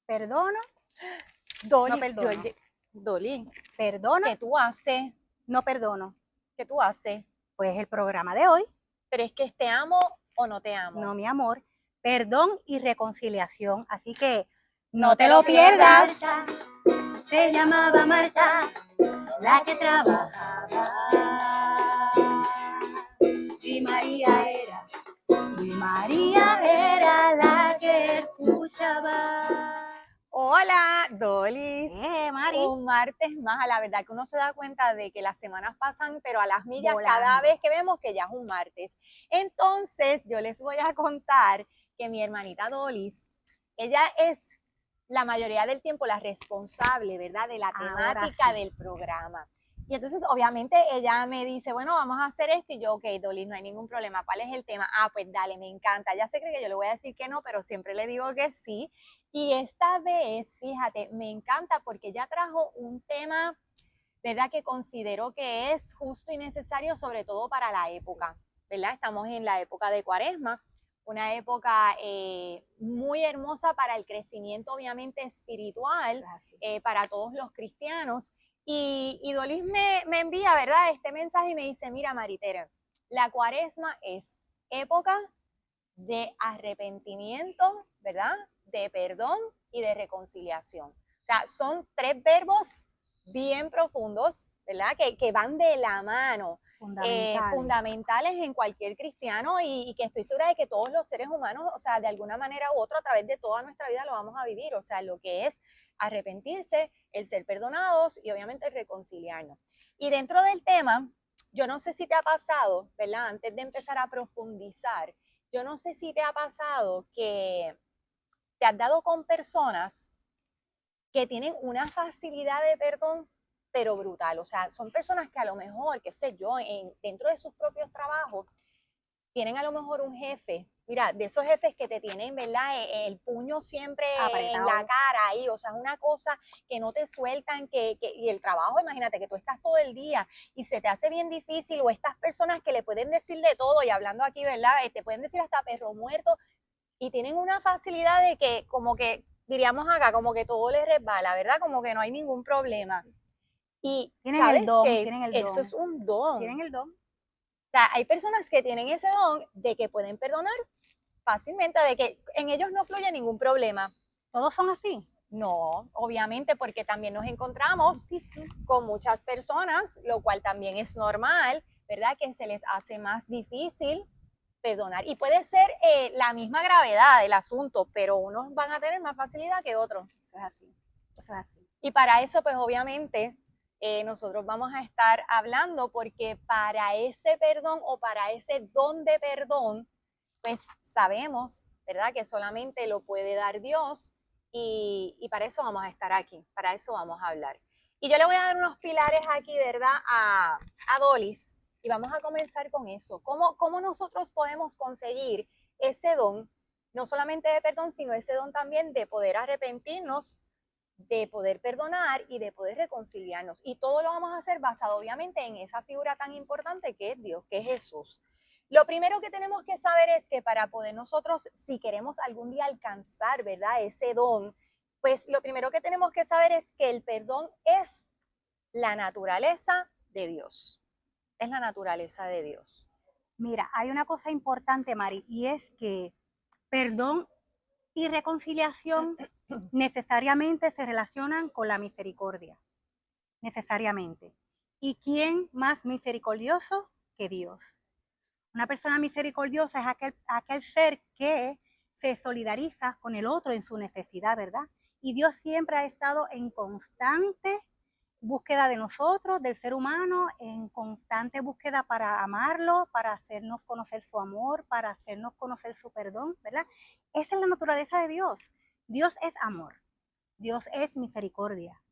Perdono, Dolly, no perdono. Dolly, Perdono, ¿qué tú haces? no perdono. ¿Qué tú haces? Pues el programa de hoy, ¿Pero es que te amo o no te amo? no mi amor, perdón y reconciliación. Así que No te lo pierdas. Se llamaba Marta, la que trabajaba. Y María era la que escuchaba. Hola, Dolis. Mari. Un martes más. La verdad que uno se da cuenta de que las semanas pasan, pero a las millas cada Volando. vez que vemos que ya es un martes. Entonces, yo les voy a contar que mi hermanita Dolis, ella es la mayoría del tiempo la responsable, ¿verdad?, de la temática del programa. Y entonces, obviamente, ella me dice, bueno, vamos a hacer esto. Y yo, ok, Dolis, no hay ningún problema. ¿Cuál es el tema? Ah, pues dale, me encanta. Ya se cree que yo le voy a decir que no, pero siempre le digo que sí. Y esta vez, fíjate, me encanta porque ella trajo un tema, ¿verdad?, que considero que es justo y necesario, sobre todo para la época, ¿verdad? Estamos en la época de Cuaresma, una época muy hermosa para el crecimiento, obviamente, espiritual, para todos los cristianos. Y Dolis me envía, ¿verdad?, este mensaje y me dice, mira, Maritere, la Cuaresma es época de arrepentimiento, ¿verdad?, de perdón y de reconciliación. O sea, son tres verbos bien profundos, ¿verdad?, que van de la mano, fundamentales en cualquier cristiano y que estoy segura de que todos los seres humanos, o sea, de alguna manera u otra, a través de toda nuestra vida lo vamos a vivir. O sea, lo que es arrepentirse, el ser perdonados y obviamente el reconciliarnos. Y dentro del tema, yo no sé si te ha pasado, ¿verdad?, antes de empezar a profundizar, yo no sé si te ha pasado que te has dado con personas que tienen una facilidad de perdón, pero brutal. O sea, son personas que a lo mejor, qué sé yo, dentro de sus propios trabajos, tienen a lo mejor un jefe, mira, de esos jefes que te tienen, ¿verdad?, el puño siempre apretado en la cara ahí, o sea, es una cosa que no te sueltan, y el trabajo, imagínate que tú estás todo el día y se te hace bien difícil, o estas personas que le pueden decir de todo, y hablando aquí, ¿verdad?, te pueden decir hasta perro muerto, y tienen una facilidad de que, como que, diríamos acá, como que todo les resbala, ¿verdad?, como que no hay ningún problema. Y Tienen el don, que eso es un don. Tienen el don. O sea, hay personas que tienen ese don de que pueden perdonar fácilmente, de que en ellos no fluye ningún problema. ¿Todos son así? No, obviamente, porque también nos encontramos con muchas personas, lo cual también es normal, ¿verdad?, que se les hace más difícil perdonar. Y puede ser la misma gravedad del asunto, pero unos van a tener más facilidad que otros. Eso es así. Eso es así. Y para eso, pues obviamente, nosotros vamos a estar hablando, porque para ese perdón o para ese don de perdón, pues sabemos, ¿verdad?, que solamente lo puede dar Dios, y para eso vamos a estar aquí, para eso vamos a hablar. Y yo le voy a dar unos pilares aquí, ¿verdad?, a Dolis, y vamos a comenzar con eso. ¿Cómo nosotros podemos conseguir ese don, no solamente de perdón, sino ese don también de poder arrepentirnos, de poder perdonar y de poder reconciliarnos? Y todo lo vamos a hacer basado obviamente en esa figura tan importante que es Dios, que es Jesús. Lo primero que tenemos que saber es que para poder nosotros, si queremos algún día alcanzar, ¿verdad?, ese don, pues lo primero que tenemos que saber es que el perdón es la naturaleza de Dios. Es la naturaleza de Dios. Mira, hay una cosa importante, Mari, y es que perdón y reconciliación necesariamente se relacionan con la misericordia, necesariamente. ¿Y quién más misericordioso que Dios? Una persona misericordiosa es aquel ser que se solidariza con el otro en su necesidad, ¿verdad? Y Dios siempre ha estado en constante búsqueda de nosotros, del ser humano, en constante búsqueda para amarlo, para hacernos conocer su amor, para hacernos conocer su perdón, ¿verdad? Esa es la naturaleza de Dios. Dios es amor, Dios es misericordia,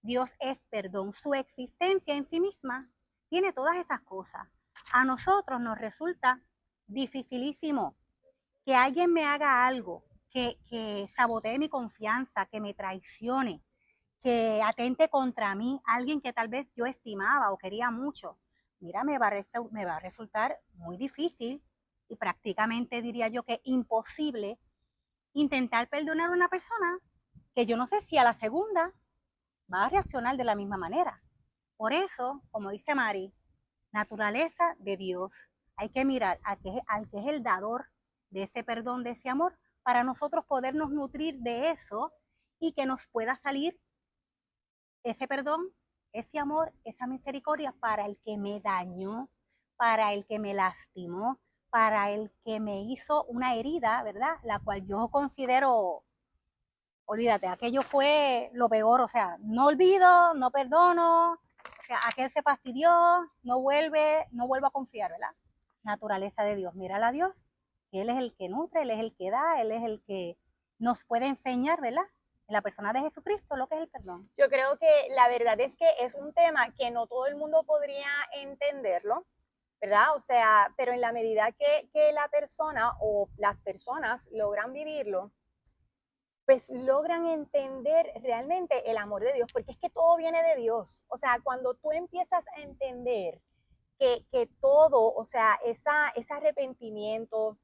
Dios es perdón. Su existencia en sí misma tiene todas esas cosas. A nosotros nos resulta dificilísimo que alguien me haga algo, que sabotee mi confianza, que me traicione, que atente contra mí, alguien que tal vez yo estimaba o quería mucho. Mira, me va a resultar muy difícil y prácticamente diría yo que imposible intentar perdonar a una persona que yo no sé si a la segunda va a reaccionar de la misma manera. Por eso, como dice Mari, naturaleza de Dios. Hay que mirar al que es el dador de ese perdón, de ese amor, para nosotros podernos nutrir de eso y que nos pueda salir ese perdón, ese amor, esa misericordia para el que me dañó, para el que me lastimó, para el que me hizo una herida, ¿verdad? La cual yo considero, olvídate, aquello fue lo peor, o sea, no olvido, no perdono, o sea, aquel se fastidió, no vuelvo a confiar, ¿verdad? Naturaleza de Dios, mírala a Dios, que Él es el que nutre, Él es el que da, Él es el que nos puede enseñar, ¿verdad? En la persona de Jesucristo, lo que es el perdón. Yo creo que la verdad es que es un tema que no todo el mundo podría entenderlo, ¿verdad? O sea, pero en la medida que la persona o las personas logran vivirlo, pues logran entender realmente el amor de Dios, porque es que todo viene de Dios. O sea, cuando tú empiezas a entender que todo, o sea, ese arrepentimiento,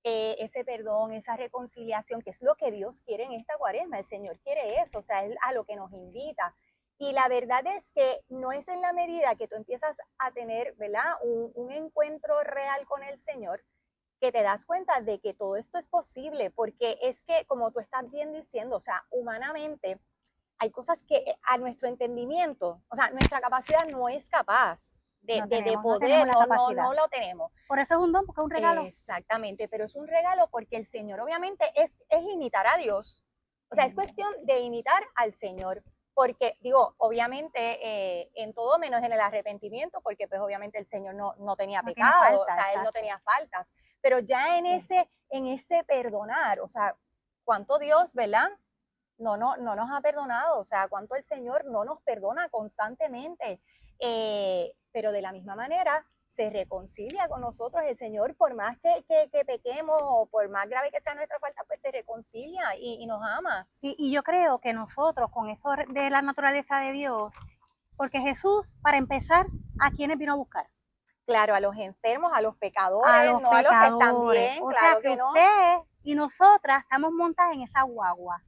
ese perdón, esa reconciliación, que es lo que Dios quiere en esta cuaresma, el Señor quiere eso, o sea, es a lo que nos invita. Y la verdad es que no es en la medida que tú empiezas a tener, ¿verdad? Un encuentro real con el Señor, que te das cuenta de que todo esto es posible, porque es que, como tú estás bien diciendo, o sea, humanamente hay cosas que a nuestro entendimiento, o sea, nuestra capacidad no es capaz de poder, no lo tenemos. Por eso es un don, porque es un regalo. Exactamente, pero es un regalo porque el Señor obviamente es imitar a Dios. O sea, es cuestión de imitar al Señor. Porque, digo, obviamente en todo menos en el arrepentimiento, porque pues obviamente el Señor no tenía pecado, falta, o sea, exacto. Él no tenía faltas. Pero ya en ese perdonar, o sea, cuánto Dios, ¿verdad? No nos ha perdonado, o sea, cuánto el Señor no nos perdona constantemente. Pero de la misma manera se reconcilia con nosotros el Señor, por más que pequemos o por más grave que sea nuestra falta, pues se reconcilia y nos ama. Sí, y yo creo que nosotros con eso de la naturaleza de Dios, porque Jesús, para empezar, ¿a quiénes vino a buscar? Claro, a los enfermos, a los pecadores, a los pecadores. A los que están bien, o claro sea que no. Usted y nosotras estamos montadas en esa guagua,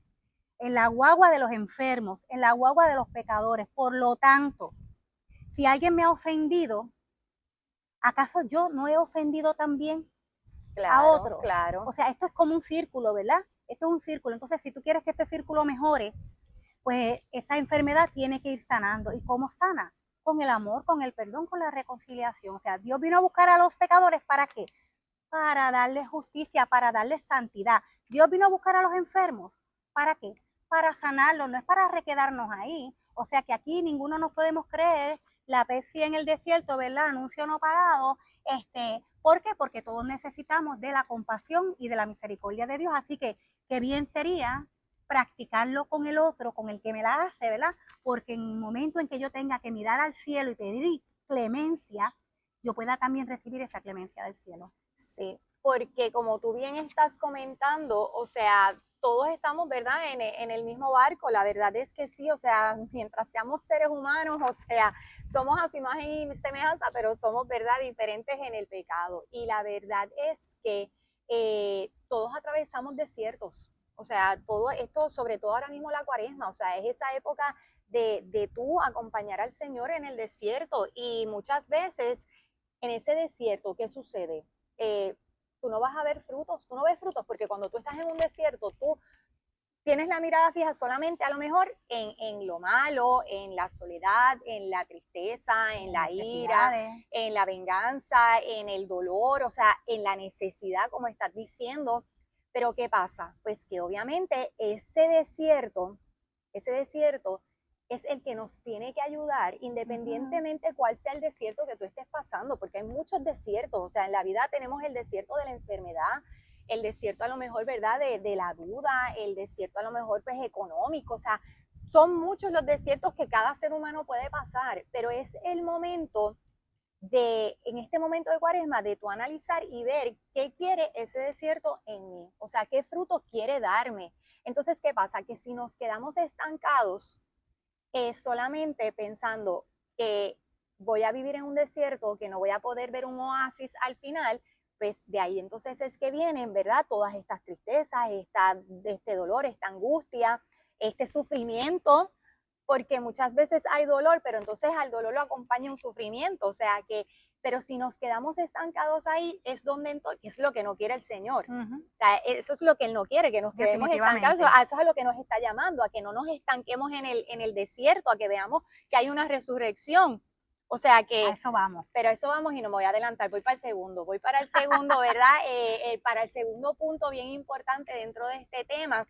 en la guagua de los enfermos, en la guagua de los pecadores. Por lo tanto, si alguien me ha ofendido, ¿acaso yo no he ofendido también a otros? Claro. O sea, esto es como un círculo, ¿verdad? Esto es un círculo. Entonces, si tú quieres que ese círculo mejore, pues esa enfermedad tiene que ir sanando. ¿Y cómo sana? Con el amor, con el perdón, con la reconciliación. O sea, Dios vino a buscar a los pecadores, ¿para qué? Para darles justicia, para darles santidad. Dios vino a buscar a los enfermos, ¿para qué? Para sanarlos, no es para requedarnos ahí. O sea que aquí ninguno nos podemos creer la Pepsi en el desierto, ¿verdad? Anuncio no pagado. ¿Por qué? Porque todos necesitamos de la compasión y de la misericordia de Dios. Así que qué bien sería practicarlo con el otro, con el que me la hace, ¿verdad? Porque en el momento en que yo tenga que mirar al cielo y pedir clemencia, yo pueda también recibir esa clemencia del cielo. Sí, porque como tú bien estás comentando, o sea, todos estamos, ¿verdad?, en el mismo barco. La verdad es que sí, o sea, mientras seamos seres humanos, o sea, somos a su imagen y semejanza, pero somos, ¿verdad?, diferentes en el pecado. Y la verdad es que todos atravesamos desiertos. O sea, todo esto, sobre todo ahora mismo la cuaresma, o sea, es esa época de tú acompañar al Señor en el desierto. Y muchas veces en ese desierto, ¿qué sucede? Tú no vas a ver frutos, tú no ves frutos, porque cuando tú estás en un desierto, tú tienes la mirada fija solamente a lo mejor en lo malo, en la soledad, en la tristeza, en la ira, en la venganza, en el dolor, o sea, en la necesidad, como estás diciendo. Pero ¿qué pasa? Pues que obviamente ese desierto es el que nos tiene que ayudar, independientemente cuál sea el desierto que tú estés pasando, porque hay muchos desiertos. O sea, en la vida tenemos el desierto de la enfermedad, el desierto a lo mejor, ¿verdad?, de la duda, el desierto a lo mejor, pues, económico. O sea, son muchos los desiertos que cada ser humano puede pasar, pero es el momento en este momento de cuaresma, de tú analizar y ver qué quiere ese desierto en mí. O sea, qué fruto quiere darme. Entonces, ¿qué pasa? Que si nos quedamos estancados, solamente pensando que voy a vivir en un desierto, que no voy a poder ver un oasis al final, pues de ahí entonces es que vienen, ¿verdad?, todas estas tristezas, este dolor, esta angustia, este sufrimiento, porque muchas veces hay dolor, pero entonces al dolor lo acompaña un sufrimiento, o sea que, pero si nos quedamos estancados ahí, es donde entonces, es lo que no quiere el Señor. O sea, eso es lo que Él no quiere, que nos quedemos estancados, a eso es a lo que nos está llamando, a que no nos estanquemos en el desierto, a que veamos que hay una resurrección. O sea que... A eso vamos. Pero a eso vamos y no me voy a adelantar, voy para el segundo, ¿verdad? Para el segundo punto bien importante dentro de este tema,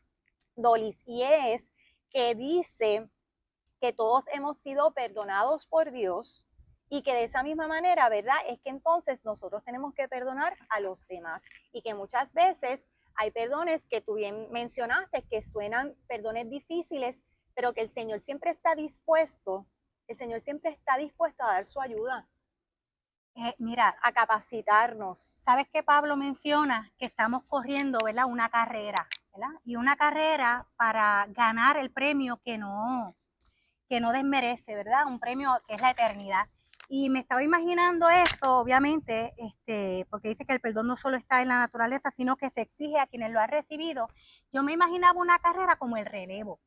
Dolis, y es que dice que todos hemos sido perdonados por Dios y que de esa misma manera, ¿verdad? Es que entonces nosotros tenemos que perdonar a los demás y que muchas veces hay perdones que tú bien mencionaste, que suenan perdones difíciles, pero que el Señor siempre está dispuesto a dar su ayuda. Mira, a capacitarnos. ¿Sabes qué Pablo menciona? Que estamos corriendo, ¿verdad? Una carrera, ¿verdad? Y una carrera para ganar el premio que no desmerece, ¿verdad? Un premio que es la eternidad. Y me estaba imaginando eso, obviamente, porque dice que el perdón no solo está en la naturaleza, sino que se exige a quienes lo han recibido. Yo me imaginaba una carrera como el relevo.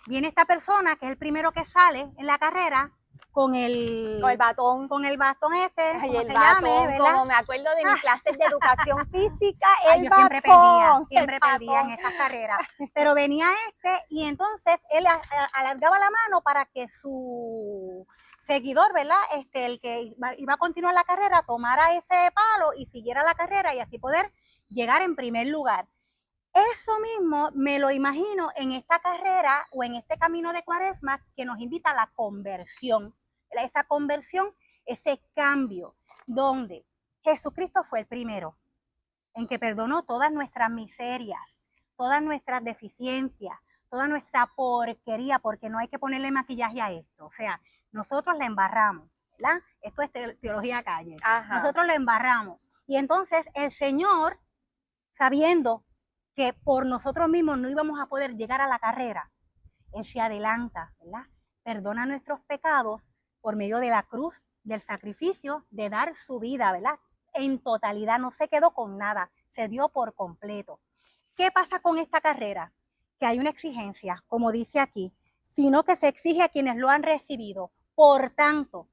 Viene esta persona, que es el primero que sale en la carrera, con el batón. Con el bastón ese, ay, como el se batón, llame, ¿verdad? Como me acuerdo de mis clases de educación física, yo siempre perdía en esas carreras. Pero venía y entonces él alargaba la mano para que su seguidor, ¿verdad? El que iba a continuar la carrera, tomara ese palo y siguiera la carrera y así poder llegar en primer lugar. Eso mismo me lo imagino en esta carrera o en este camino de Cuaresma que nos invita a la conversión. Esa conversión, ese cambio, donde Jesucristo fue el primero en que perdonó todas nuestras miserias, todas nuestras deficiencias, toda nuestra porquería, porque no hay que ponerle maquillaje a esto. O sea, nosotros la embarramos, ¿verdad? Esto es teología calle. Ajá. Nosotros la embarramos. Y entonces el Señor, sabiendo que por nosotros mismos no íbamos a poder llegar a la carrera, Él se adelanta, ¿verdad? Perdona nuestros pecados por medio de la cruz, del sacrificio, de dar su vida, ¿verdad? En totalidad, no se quedó con nada, se dio por completo. ¿Qué pasa con esta carrera? Que hay una exigencia, como dice aquí, sino que se exige a quienes lo han recibido. Por tanto,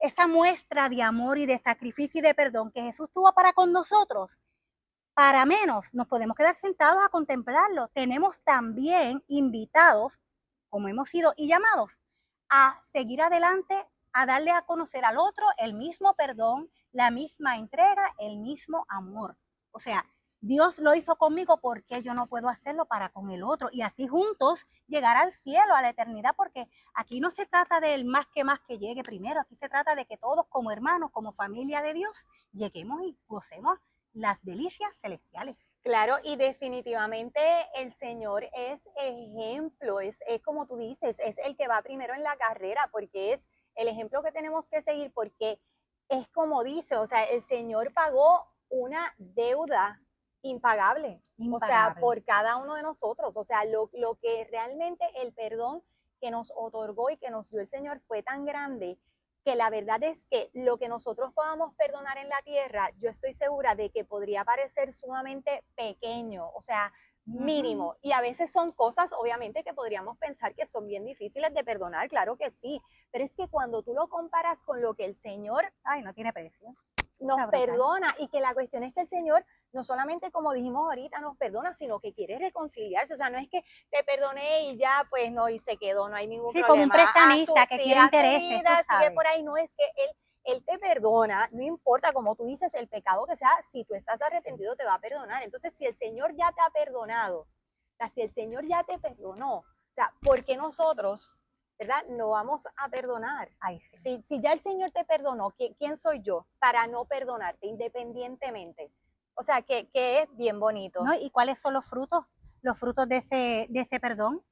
esa muestra de amor y de sacrificio y de perdón que Jesús tuvo para con nosotros, para menos nos podemos quedar sentados a contemplarlo. Tenemos también invitados, como hemos sido y llamados, a seguir adelante, a darle a conocer al otro el mismo perdón, la misma entrega, el mismo amor. O sea, Dios lo hizo conmigo, ¿por qué yo no puedo hacerlo para con el otro? Y así juntos llegar al cielo, a la eternidad, porque aquí no se trata del más que llegue primero, aquí se trata de que todos como hermanos, como familia de Dios, lleguemos y gocemos las delicias celestiales. Claro, y definitivamente el Señor es ejemplo, es como tú dices, es el que va primero en la carrera, porque es el ejemplo que tenemos que seguir, porque es como dice, o sea, el Señor pagó una deuda impagable, o sea, por cada uno de nosotros, o sea, lo que realmente el perdón que nos otorgó y que nos dio el Señor fue tan grande, que la verdad es que lo que nosotros podamos perdonar en la tierra, yo estoy segura de que podría parecer sumamente pequeño, o sea, mínimo. Y a veces son cosas, obviamente, que podríamos pensar que son bien difíciles de perdonar, claro que sí, pero es que cuando tú lo comparas con lo que el Señor, no tiene precio, nos perdona, y que la cuestión es que el Señor no solamente, como dijimos ahorita, nos perdona, sino que quiere reconciliarse. O sea, no es que te perdoné y ya, pues no, y se quedó, no hay ningún problema. Sí, como un prestamista que quiere intereses, tú sabes. Sigue por ahí, no es que él te perdona, no importa, como tú dices, el pecado que sea, si tú estás arrepentido, te va a perdonar. Entonces, si el Señor ya te ha perdonado, o sea, si el Señor ya te perdonó, o sea, ¿por qué nosotros, verdad, no vamos a perdonar? Ay, sí. Si ya el Señor te perdonó, ¿quién soy yo para no perdonarte independientemente? O sea, que es bien bonito. ¿No? ¿Y cuáles son los frutos? Los frutos de ese perdón.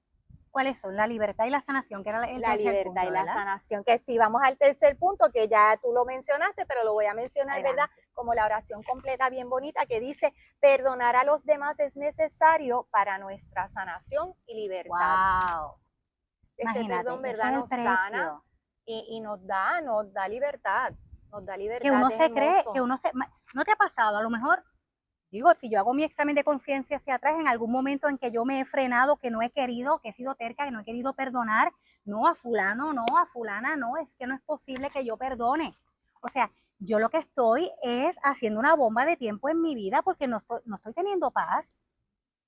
¿Cuáles son? La libertad y la sanación, que era el la tercer libertad punto, y la sanación, que sí, vamos al tercer punto, que ya tú lo mencionaste, pero lo voy a mencionar, ¿verdad? Como la oración completa bien bonita, que dice, perdonar a los demás es necesario para nuestra sanación y libertad. ¡Wow! Ese perdón, ¿verdad? Nos sana y nos da libertad. Nos da libertad. Que uno se cree, ¿no te ha pasado? A lo mejor Digo, si yo hago mi examen de conciencia hacia atrás, en algún momento en que yo me he frenado, que no he querido, que he sido terca, que no he querido perdonar, no a fulano, no a fulana, no, es que no es posible que yo perdone. O sea, yo lo que estoy es haciendo una bomba de tiempo en mi vida porque no estoy teniendo paz,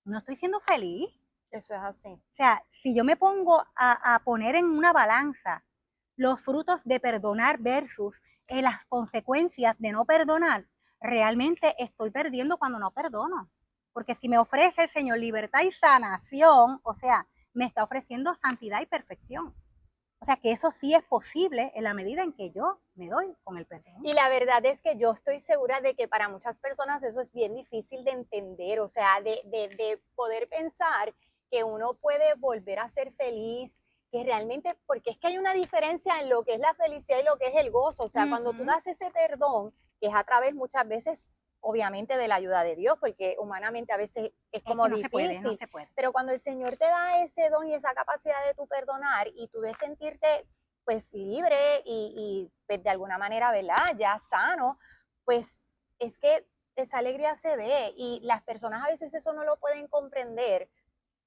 no estoy siendo feliz. Eso es así. O sea, si yo me pongo a poner en una balanza los frutos de perdonar versus las consecuencias de no perdonar, realmente estoy perdiendo cuando no perdono. Porque si me ofrece el Señor libertad y sanación, o sea, me está ofreciendo santidad y perfección. O sea, que eso sí es posible en la medida en que yo me doy con el perdón. Y la verdad es que yo estoy segura de que para muchas personas eso es bien difícil de entender, o sea, de poder pensar que uno puede volver a ser feliz, que realmente, porque es que hay una diferencia en lo que es la felicidad y lo que es el gozo, o sea, cuando tú das ese perdón, que es a través muchas veces, obviamente, de la ayuda de Dios, porque humanamente a veces es como no difícil, no se puede. pero cuando el Señor te da ese don y esa capacidad de tu perdonar y tú de sentirte pues libre y pues, de alguna manera, ¿verdad? Ya sano, pues es que esa alegría se ve y las personas a veces eso no lo pueden comprender,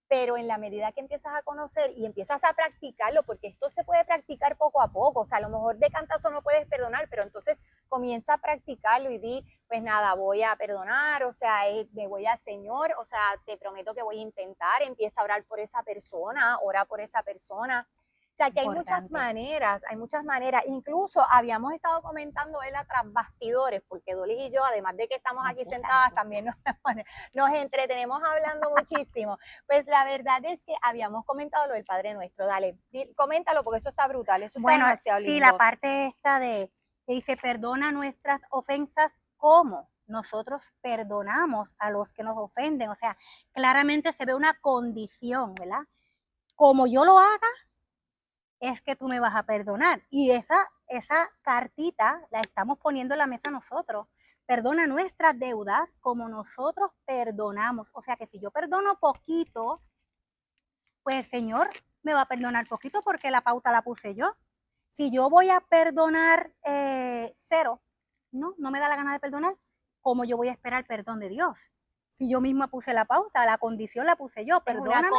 pero en la medida que empiezas a conocer y empiezas a practicarlo, porque esto se puede practicar poco a poco, o sea, a lo mejor de cantazo no puedes perdonar, pero entonces comienza a practicarlo y di, pues nada, voy a perdonar, o sea, me voy al Señor, o sea, te prometo que voy a intentar, empieza a orar por esa persona, ora por esa persona. O sea, que hay muchas maneras. Incluso habíamos estado comentando él tras bastidores, porque Dolis y yo, además de que estamos aquí sentadas, también nos entretenemos hablando muchísimo. Pues la verdad es que habíamos comentado lo del Padre Nuestro. Dale, coméntalo porque eso está brutal, eso está demasiado lindo. Sí, la parte esta que dice, perdona nuestras ofensas como nosotros perdonamos a los que nos ofenden. O sea, claramente se ve una condición, ¿verdad? Como yo lo haga, es que tú me vas a perdonar. Y esa cartita la estamos poniendo en la mesa nosotros. Perdona nuestras deudas como nosotros perdonamos. O sea que si yo perdono poquito, pues el Señor me va a perdonar poquito porque la pauta la puse yo. Si yo voy a perdonar 0, no me da la gana de perdonar, ¿cómo yo voy a esperar perdón de Dios? Si yo misma puse la pauta, la condición la puse yo, perdóname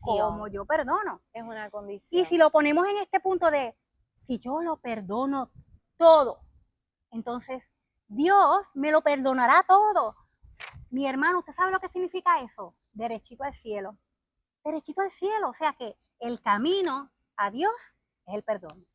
como yo perdono. Es una condición. Y si lo ponemos en este punto de, si yo lo perdono todo, entonces Dios me lo perdonará todo. Mi hermano, ¿usted sabe lo que significa eso? Derechito al cielo. Derechito al cielo. O sea que el camino a Dios es el perdón.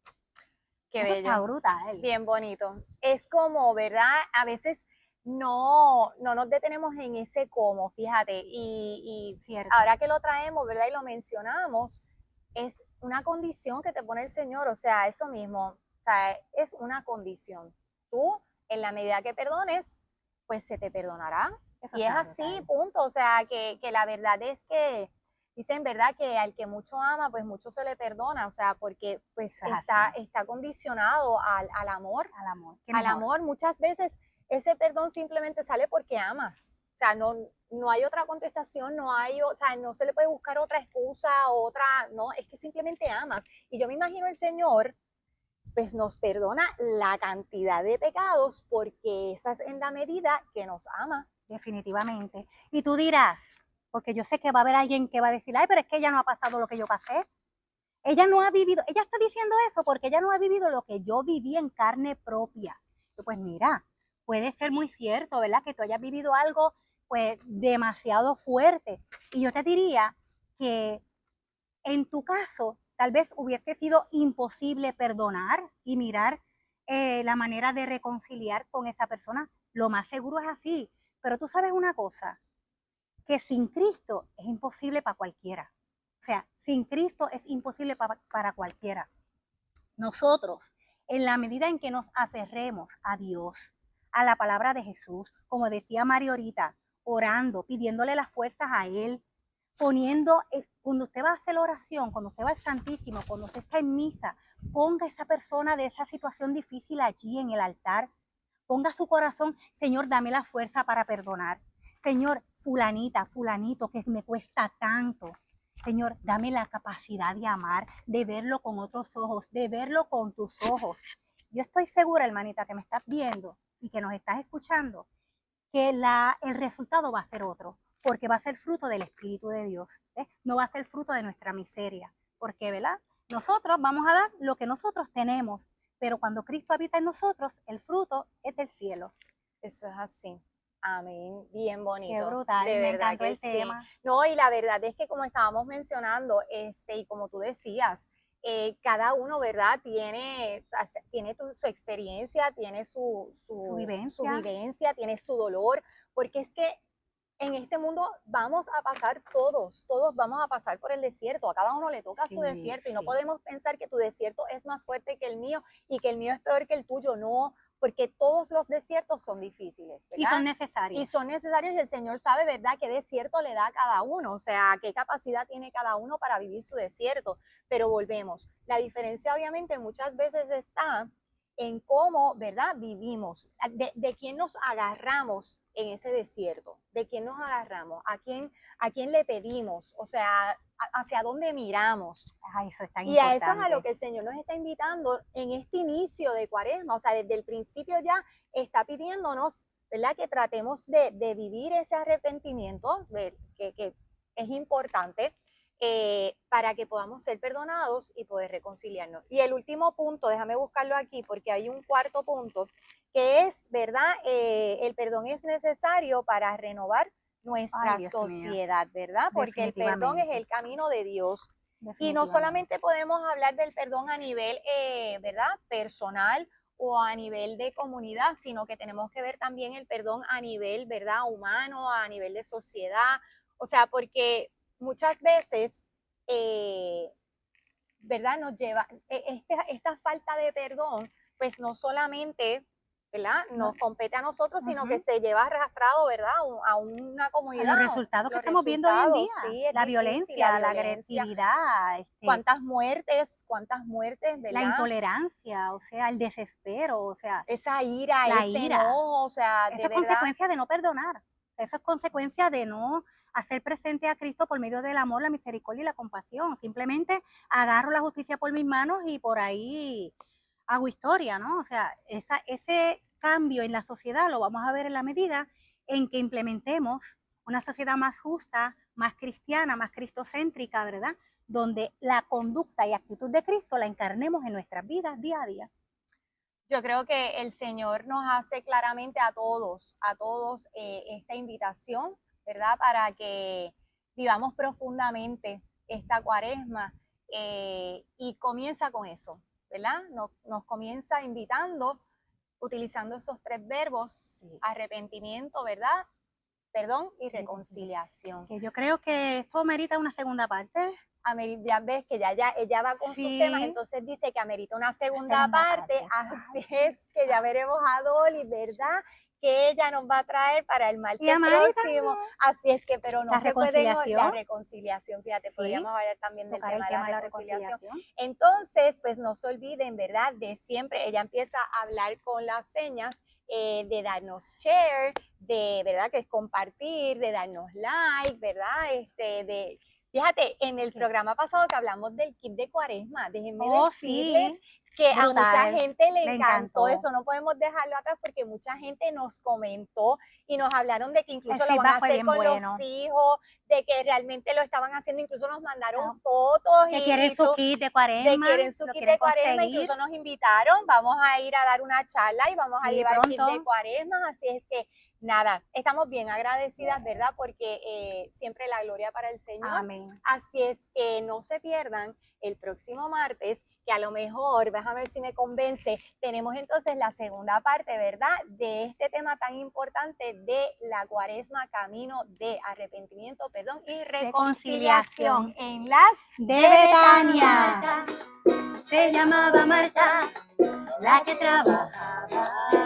Qué eso bello. Está brutal. Bien bonito. Es como, ¿verdad? A veces no nos detenemos en ese cómo, fíjate. Y ahora que lo traemos, ¿verdad? Y lo mencionamos, es una condición que te pone el Señor. O sea, eso mismo. O sea, es una condición. Tú, en la medida que perdones, pues se te perdonará. Eso y es así, brutal. Punto. O sea, que la verdad es que dicen, ¿verdad? Que al que mucho ama, pues mucho se le perdona, o sea, porque pues está condicionado al amor. Al amor. Muchas veces ese perdón simplemente sale porque amas. O sea, no hay otra contestación, o sea, no se le puede buscar otra excusa, no, es que simplemente amas. Y yo me imagino el Señor, pues nos perdona la cantidad de pecados porque esa es en la medida que nos ama. Definitivamente. Y tú dirás, porque yo sé que va a haber alguien que va a decir, ay, pero es que ella no ha pasado lo que yo pasé. Ella no ha vivido, ella está diciendo eso porque ella no ha vivido lo que yo viví en carne propia. Pues mira, puede ser muy cierto, ¿verdad? Que tú hayas vivido algo pues demasiado fuerte. Y yo te diría que en tu caso, tal vez hubiese sido imposible perdonar y mirar la manera de reconciliar con esa persona. Lo más seguro es así. Pero tú sabes una cosa, que sin Cristo es imposible para cualquiera. O sea, sin Cristo es imposible para cualquiera. Nosotros, en la medida en que nos aferremos a Dios, a la palabra de Jesús, como decía Mario ahorita, orando, pidiéndole las fuerzas a Él, poniendo, cuando usted va a hacer la oración, cuando usted va al Santísimo, cuando usted está en misa, ponga a esa persona de esa situación difícil allí en el altar. Ponga su corazón, Señor, dame la fuerza para perdonar. Señor, fulanita, fulanito, que me cuesta tanto. Señor, dame la capacidad de amar, de verlo con otros ojos, de verlo con tus ojos. Yo estoy segura, hermanita, que me estás viendo y que nos estás escuchando, que el resultado va a ser otro, porque va a ser fruto del Espíritu de Dios, ¿ves? No va a ser fruto de nuestra miseria, porque, ¿verdad? Nosotros vamos a dar lo que nosotros tenemos, pero cuando Cristo habita en nosotros, el fruto es del cielo. Eso es así. Amén. Bien bonito. Qué brutal, de me verdad encantó que el sí. tema. No, y la verdad es que como estábamos mencionando, y como tú decías, cada uno, ¿verdad? Tiene su experiencia, tiene su vivencia, tiene su dolor, porque es que en este mundo vamos a pasar todos vamos a pasar por el desierto, a cada uno le toca su desierto y no podemos pensar que tu desierto es más fuerte que el mío y que el mío es peor que el tuyo, no, porque todos los desiertos son difíciles, ¿verdad? Y son necesarios. Y son necesarios y el Señor sabe, ¿verdad?, qué desierto le da a cada uno, o sea, qué capacidad tiene cada uno para vivir su desierto, pero volvemos. La diferencia obviamente muchas veces está en cómo, ¿verdad?, vivimos, de quién nos agarramos en ese desierto, de quién nos agarramos, a quién le pedimos, o sea, hacia dónde miramos. Ay, eso es tan Y importante. a eso es a lo que el Señor nos está invitando en este inicio de Cuaresma, o sea, desde el principio ya está pidiéndonos, ¿verdad?, que tratemos de vivir ese arrepentimiento, que es importante, para que podamos ser perdonados y poder reconciliarnos. Y el último punto, déjame buscarlo aquí porque hay un cuarto punto, que es, ¿verdad? El perdón es necesario para renovar nuestra sociedad, ¿verdad? Porque el perdón es el camino de Dios. Y no solamente podemos hablar del perdón a nivel, ¿verdad?, personal o a nivel de comunidad, sino que tenemos que ver también el perdón a nivel, ¿verdad?, humano, a nivel de sociedad. O sea, porque muchas veces, ¿verdad?, nos lleva, esta falta de perdón, pues no solamente, ¿verdad?, nos compete a nosotros, sino que se lleva arrastrado, ¿verdad?, a una comunidad. A los resultados que estamos viendo hoy en día, sí, la violencia, la agresividad. ¿Cuántas muertes, ¿verdad? La intolerancia, o sea, el desespero, o sea. Esa ira, ese ira. enojo, o sea, Eso es consecuencia de no perdonar. Eso es consecuencia de no hacer presente a Cristo por medio del amor, la misericordia y la compasión. Simplemente agarro la justicia por mis manos y por ahí hago historia, ¿no? O sea, ese cambio en la sociedad lo vamos a ver en la medida en que implementemos una sociedad más justa, más cristiana, más cristocéntrica, ¿verdad? Donde la conducta y actitud de Cristo la encarnemos en nuestras vidas día a día. Yo creo que el Señor nos hace claramente a todos esta invitación, ¿verdad?, para que vivamos profundamente esta Cuaresma, y comienza con eso, ¿verdad? Nos comienza invitando, utilizando esos 3 verbos, arrepentimiento, ¿verdad?, perdón y reconciliación. Que yo creo que esto merita una segunda parte. Ya ves que ella va con sus temas, entonces dice que amerita una segunda parte, así es que ya veremos a Dolly, ¿verdad?, que ella nos va a traer para el martes próximo, así es que, pero no se puede, la reconciliación, fíjate, podríamos hablar también del tema de la reconciliación. Entonces, pues no se olviden, ¿verdad?, de siempre, ella empieza a hablar con las señas, de darnos share, de, ¿verdad?, que es compartir, de darnos like, ¿verdad?, fíjate, en el programa pasado que hablamos del kit de Cuaresma, déjenme decirles que a mucha gente le encantó eso, no podemos dejarlo atrás porque mucha gente nos comentó y nos hablaron de que incluso lo van a hacer con los hijos, de que realmente lo estaban haciendo, incluso nos mandaron fotos. Que quieren su kit de Cuaresma. Incluso nos invitaron, vamos a ir a dar una charla y vamos a llevar kit de Cuaresma, así es que nada, estamos bien agradecidas, ¿verdad?, porque siempre la gloria para el Señor. Amén. Así es que no se pierdan el próximo martes, que a lo mejor, déjame ver si me convence, tenemos entonces la segunda parte, ¿verdad?, de este tema tan importante de la Cuaresma, camino de arrepentimiento, perdón y reconciliación en las de Betania. Se llamaba Marta, la que trabajaba